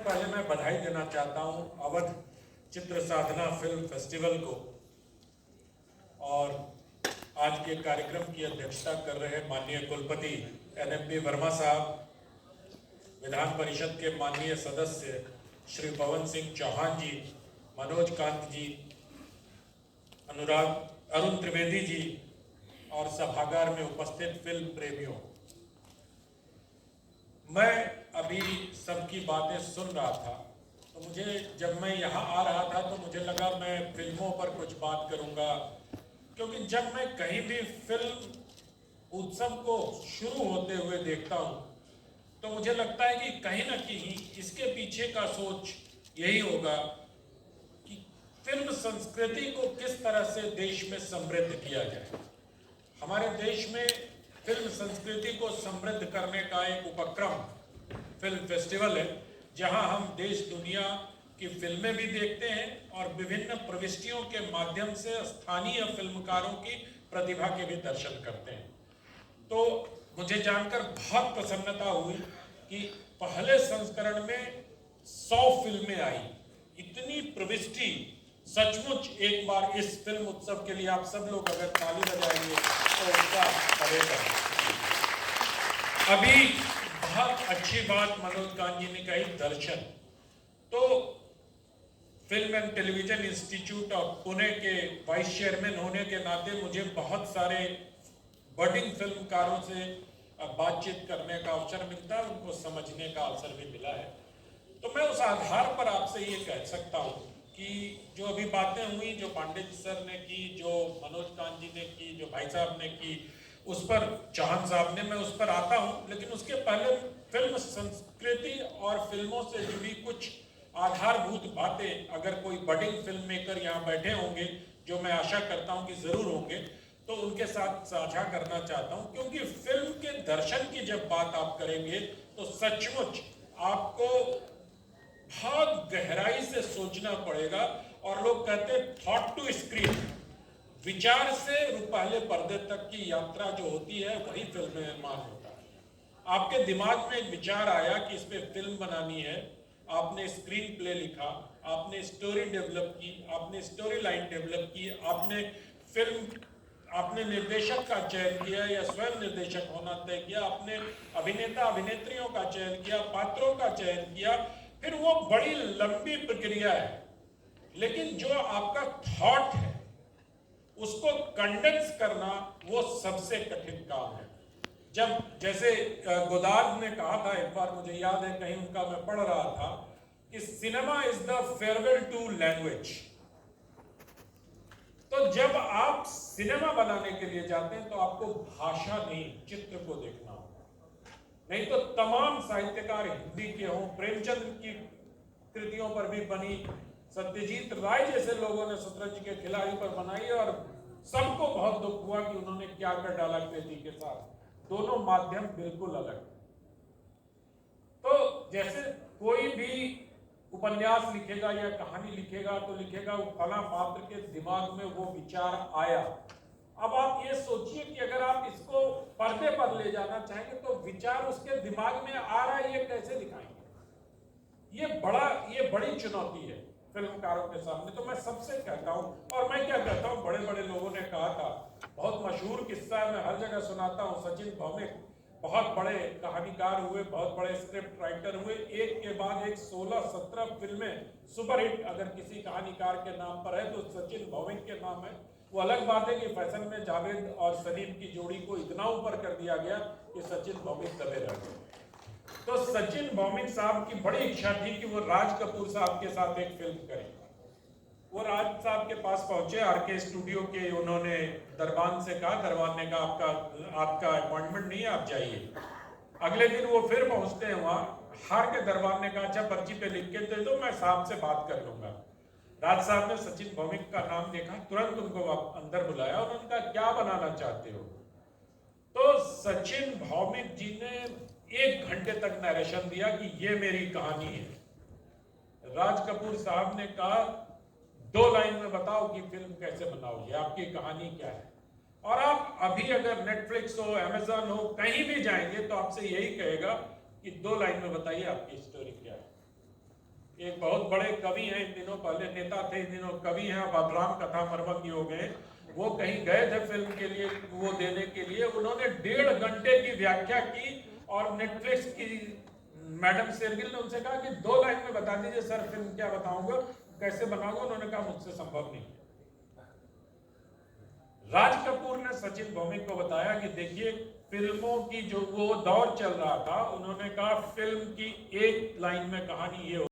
पहले मैं बधाई देना चाहता हूं अवध चित्र साधना फिल्म फेस्टिवल को और आज के कार्यक्रम की अध्यक्षता कर रहे माननीय कुलपति NMB वर्मा साहब, विधान परिषद के माननीय सदस्य श्री पवन सिंह चौहान जी, मनोज कांत जी, अरुण त्रिवेदी जी और सभागार में उपस्थित फिल्म प्रेमियों, मैं अभी सबकी बातें सुन रहा था तो मुझे जब मैं यहाँ आ रहा था तो मुझे लगा मैं फिल्मों पर कुछ बात करूँगा, क्योंकि जब मैं कहीं भी फिल्म उत्सव को शुरू होते हुए देखता हूँ तो मुझे लगता है कि कहीं ना कहीं इसके पीछे का सोच यही होगा कि फिल्म संस्कृति को किस तरह से देश में समृद्ध किया जाए। हमारे देश में फिल्म संस्कृति को समृद्ध करने का एक उपक्रम फिल्म फेस्टिवल है, जहां हम देश दुनिया की फिल्में भी देखते हैं और विभिन्न प्रविष्टियों के माध्यम से स्थानीय फिल्मकारों की प्रतिभा के भी दर्शन करते हैं। तो मुझे जानकर बहुत प्रसन्नता हुई कि पहले संस्करण में 100 फिल्में आई। इतनी प्रविष्टि, सचमुच एक बार इस फिल्म उत्सव के लिए आप सब लोग अगर ताली बजाएंगे तो उसका बढ़ेगा। अभी बहुत अच्छी बात मनोज कांत जी ने कही, दर्शन। तो film and television institute of Pune के वाइस चेयरमैन होने के नाते मुझे बहुत सारे बडिंग फिल्मकारों से बातचीत करने का अवसर मिलता है, उनको समझने का अवसर भी मिला है। तो मैं उस आधार पर आपसे ये कह सकता हूँ कि जो अभी बातें हुई, जो पांडे जी सर ने की, जो मनोज कांत जी ने की, जो भाई साहब ने की, उस पर चौहान साहब ने, मैं उस पर आता हूँ, लेकिन उसके पहले फिल्म संस्कृति और फिल्मों से जुड़ी कुछ आधारभूत बातें अगर कोई बडिंग फिल्म मेकर यहाँ बैठे होंगे, जो मैं आशा करता हूँ कि जरूर होंगे, तो उनके साथ साझा करना चाहता हूँ। क्योंकि फिल्म के दर्शन की जब बात आप करेंगे तो सचमुच आपको बहुत गहराई से सोचना पड़ेगा। और लोग कहते हैं थॉट टू स्क्रीन, विचार से पहले पर्दे तक की यात्रा जो होती है वही फिल्म निर्माण होता है। आपके दिमाग में एक विचार आया कि इस पे फिल्म बनानी है, आपने स्क्रीन प्ले लिखा, आपने स्टोरी डेवलप की, आपने स्टोरी लाइन डेवलप की, आपने निर्देशक का चयन किया या स्वयं निर्देशक होना तय किया, आपने अभिनेता अभिनेत्रियों का चयन किया, पात्रों का चयन किया, फिर वो बड़ी लंबी प्रक्रिया है। लेकिन जो आपका थॉट है उसको कंडेंस करना वो सबसे कठिन काम है। जब जैसे गोदार्ड ने कहा था एक बार, मुझे याद है कहीं उनका मैं पढ़ रहा था कि cinema is the farewell to language. तो जब आप सिनेमा बनाने के लिए जाते हैं तो आपको भाषा नहीं, चित्र को देखना होगा। नहीं तो तमाम साहित्यकार हिंदी के हों, प्रेमचंद की कृतियों पर भी बनी, सत्यजीत राय जैसे लोगों ने शतरंज के खिलाड़ी पर बनाई और सबको बहुत दुख हुआ कि उन्होंने क्या कर डाला कृति के साथ। दोनों माध्यम बिल्कुल अलग। तो जैसे कोई भी उपन्यास लिखेगा या कहानी लिखेगा तो लिखेगा वो फला पात्र के दिमाग में वो विचार आया। अब आप ये सोचिए कि अगर आप इसको पर्दे पर ले जाना चाहेंगे तो विचार उसके दिमाग में आ रहा है, ये कैसे दिखाएंगे? ये बड़ी चुनौती है फिल्मकारों के सामने। तो मैं सबसे कहता हूं, और मैं क्या कहता हूं, बड़े बड़े लोगों ने कहा था, बहुत मशहूर किस्सा मैं हर जगह सुनाता हूं, सचिन भौमिक बहुत बड़े कहानीकार हुए, बहुत बड़े स्क्रिप्ट राइटर हुए, एक के बाद एक 16-17 फिल्में सुपरहिट अगर किसी कहानीकार के नाम पर है तो सचिन भौमिक के नाम है। वो अलग बात है कि फैशन में जावेद और सलीम की जोड़ी को इतना ऊपर कर दिया गया कि सचिन भौमिक दबे रह गए। तो सचिन भौमिक साहब की बड़ी इच्छा थी कि वो राज कपूर साहब के साथ एक फिल्म करें। वो राज साहब के पास पहुंचे, आरके स्टूडियो के, उन्होंने दरबान से कहा, दरबान ने कहा आपका अपॉइंटमेंट नहीं है, आप जाइए। अगले दिन वो फिर पहुंचते हैं वहां, हार के दरबान ने कहा अच्छा पर्ची पे लिख के दे दो, मैं साहब से बात कर लूंगा। राज साहब ने सचिन भौमिक का नाम देखा, तुरंत उनको अंदर बुलाया और उनका क्या बनाना चाहते हो? तो सचिन भौमिक जी ने 1 घंटे तक नरेशन दिया कि ये मेरी कहानी है। राज कपूर साहब ने कहा 2 लाइन में बताओ कि फिल्म कैसे बनाओगे, आपकी कहानी क्या है? और आप अभी अगर नेटफ्लिक्स हो, अमेजन हो, कहीं भी जाएंगे तो आपसे यही कहेगा कि 2 लाइन में बताइए आपकी स्टोरी क्या है। एक बहुत बड़े कवि हैं, इन दिनों पहले नेता थे, इन दिनों कवि हैं, अब राम कथा मर्मज्ञ हो गए। वो कहीं गए थे फिल्म के लिए वो देने के लिए, उन्होंने 1.5 घंटे की व्याख्या की और नेटफ्लिक्स की मैडम शेरगिल ने उनसे कहा कि 2 लाइन में बता दीजिए सर फिल्म क्या बताऊंगा, कैसे बनाऊंगा। उन्होंने कहा मुझसे संभव नहीं। राज कपूर ने सचिन भौमिक को बताया कि देखिए फिल्मों की जो वो दौर चल रहा था, उन्होंने कहा फिल्म की 1 लाइन में कहानी ये